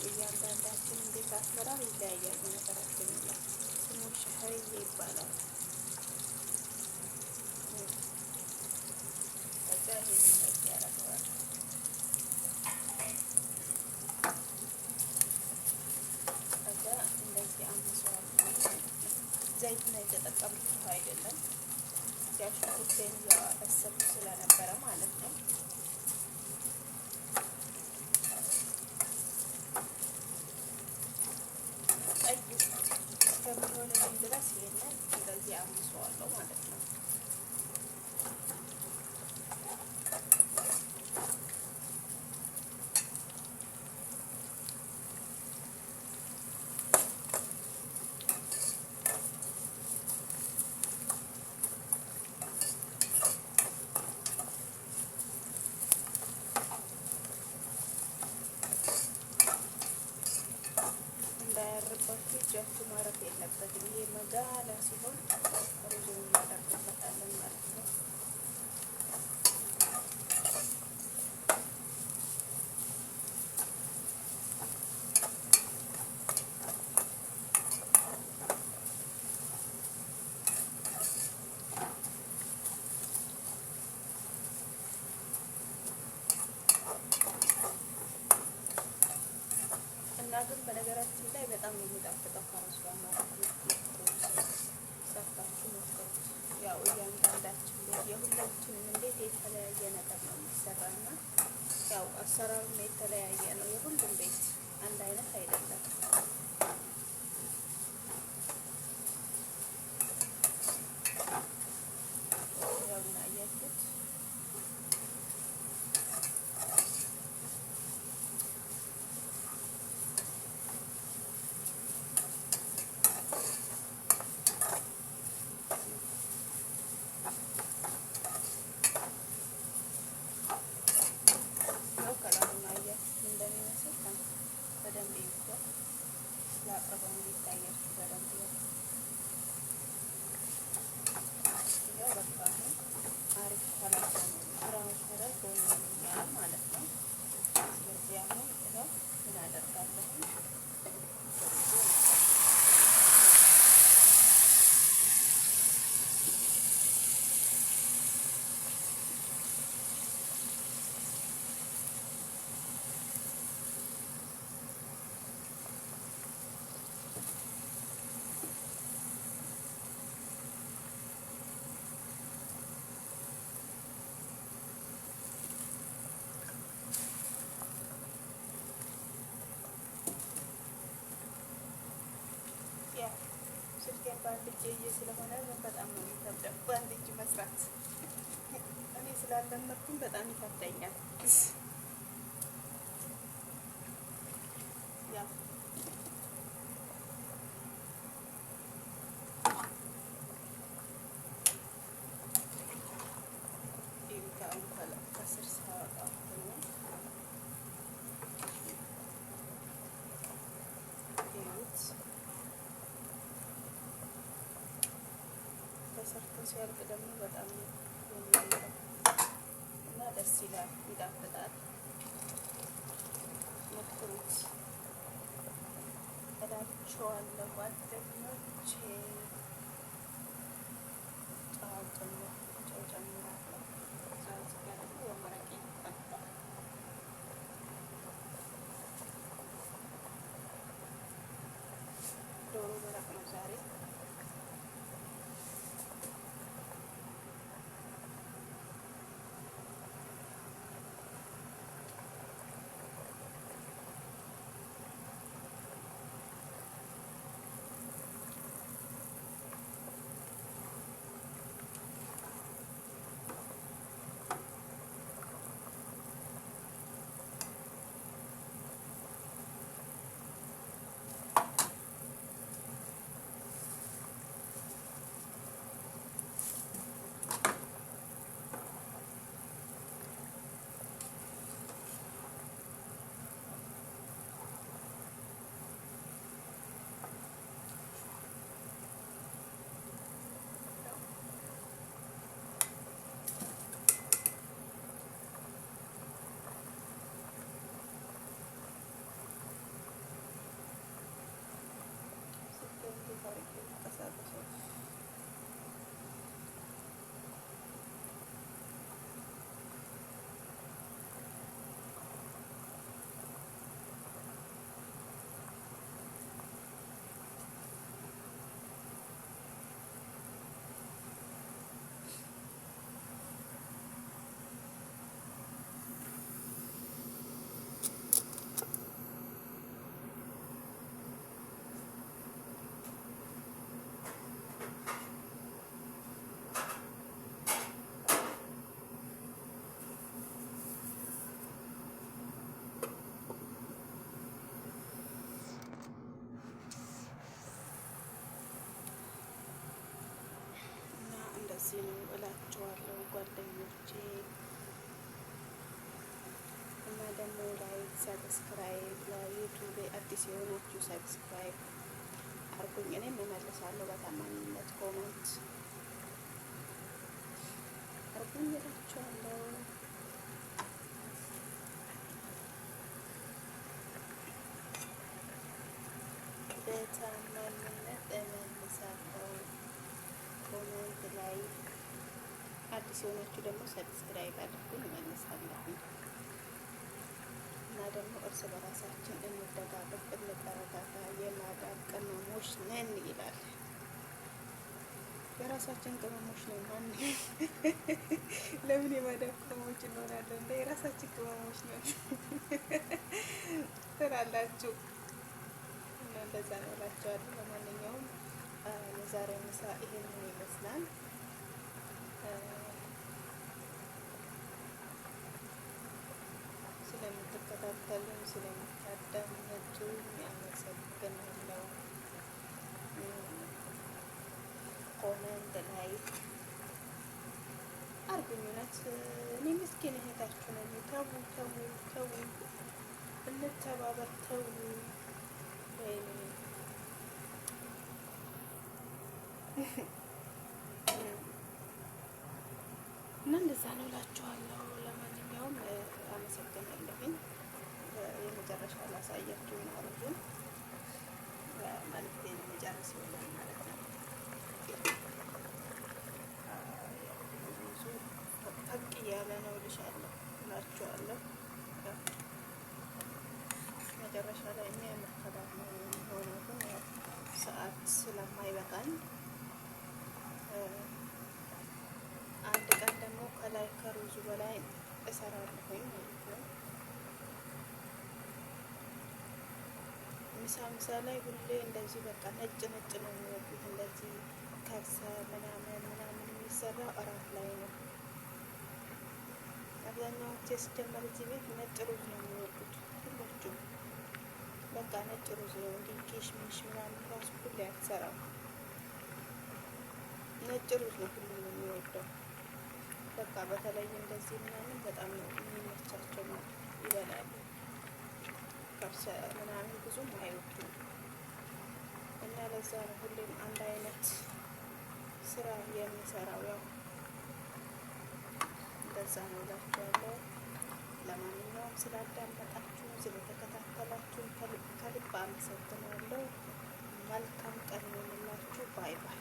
እያንዳንዳችን እንዴት አሰራር ይለያያል። ነገራችን ላይ ስሙ ሸህርዬ ይባላል። ከዛ ይሄን እንደዚህ ያደርገዋል። ከዛ እንደዚህ አምሰዋል ማለት ነው። ዘይት ነው የተጠቀምኩት፣ ውሃ አይደለም። ያው ሽንኩርቴን እያበሰልኩ ስለነበረ ማለት ነው። ቀይ እስከሚሆንልኝ ድረስ ይሄንን እንደዚህ አምሰዋለሁ ማለት ነው። እንዳያርባችሁ እጃችሁ ማረፍ የለበትም። ይሄ መጋላ ሲሆን ሩዙን እናደርግበታለን ማለት ነው። ግን በነገራችን ላይ በጣም ነው የሚጣፍጠው ከራሱ ጋር ማለት ነው። ሰርታችሁ ሞክሩት። ያው እያንዳንዳችን ቤት የሁላችንም እንዴት የተለያየ ነገር ነው የሚሰራና ያው አሰራሩም የተለያየ ነው። የሁሉም ቤት አንድ አይነት አይደለም። ያው እናያችሁት ላቅርበው እንዲታያችሁ በደንብ ነው። ያው በቃ አሁን አሪፍ ከለር ብራውን ከለር ሆኖልኛል ማለት ነው። ስለዚህ አሁን ይኸው ምን አደርጋለሁ ስልኬን በአንድ እጄ ስለሆነ በጣም ነው የሚከብደው በአንድ እጅ መስራት። እኔ ስላለመድኩኝ በጣም ይከብደኛል። ያው ከስር ሳወጣው ተሰርቶ ሲያልቅ ደግሞ በጣም የሚያምረው እና ደስ ይላል፣ ይጣፍጣል። ሞክሩት እላችኋለሁ ጓደኞቼ። ጨው ጨምራለሁ። እዚህ ጋር ደግሞ የመረቄ ዶሮ መረቅ ነው ዛሬ። አድርጌ ተንቀሳቀሰው እንደዚህ ነው እላችኋለሁ ጓደኞቼ። እና ደግሞ ላይክ ሰብስክራይብ፣ ለዩቱብ አዲስ የሆናችሁ ሰብስክራይብ አርጉኝ። እኔም እመልሳለሁ በታማኝነት ኮመንት አርጉኝ እላችኋለሁ። በታማኝነት እመልሳለሁ። ኮሜንት ላይ አዲስ የሆናችሁ ደግሞ ሰብስክራይብ አድርጉኝ፣ እመልሳለሁ። እና ደግሞ እርስ በራሳችን እንደጋገፍ፣ እንበረታታ። የማዳም ቅመሞች ነን ይላል። የራሳችን ቅመሞች ነን። ማን ለምን የማዳም ቅመሞች እንሆናለን? እንደ የራሳችን ቅመሞች ነን ትላላችሁ። እና እንደዛ ነው እላቸዋለሁ። ለማንኛውም የዛሬ ምሳ ይሄንን ይመስላል። ስለምትከታተሉኝ ስለምታዳምጡኝ አመሰግናለሁ። ኮመንት ላይክ አርጉኝ። እውነት እኔ ምስኪን እህታችሁ ነኝ። ተው ተው ተው፣ እንተባበር። ተው ወይኔ እና እንደዛ ነው እላችኋለሁ። ለማንኛውም አመሰግናለሁኝ። የመጨረሻ ላሳያችሁ ማለትም መልዕክቴን መጨረስ ይሆናል ማለት ነው። ብዙ ፈቅ እያለ ነው እላችኋለሁ። መጨረሻ ላይ የሚያምር ከለር ነው የሚሆነው፣ ግን ያው ሰዓት ስለማይበቃኝ አንድ ቀን ደግሞ ከላይ ከሩዙ በላይ እሰራለሁኝ ማለት ነው። ምሳ ላይ ሁሌ እንደዚህ በቃ ነጭ ነጭ ነው የሚወዱት። እንደዚህ ከብሰ ምናምን የሚሰራው እራት ላይ ነው። አብዛኛዎቹ ሲጀመር እዚህ ቤት ነጭ ሩዝ ነው የሚወዱት ሁሎቹም። በቃ ነጭ ሩዝ ነው። እንዲህ ኪሽሚሽ ምናምን ራሱ ሁሌ አትሰራም። ነጭ ሩዝ ነው ሁሉም የሚወደው። በቃ በተለይ እንደዚህ ምናምን በጣም ነው የሚመቻቸው ነው ይበላሉ። ከብሰ ምናምን ብዙም አይወዱም። እና ለዛ ነው ሁሌም አንድ አይነት ስራ የሚሰራው። ያው እንደዛ ነው እላችኋለሁ። ለማንኛውም ስላዳመጣችሁ ስለተከታተላችሁ ከልብ አመሰግናለሁ። መልካም ቀን ይሁንላችሁ። ባይ ባይ።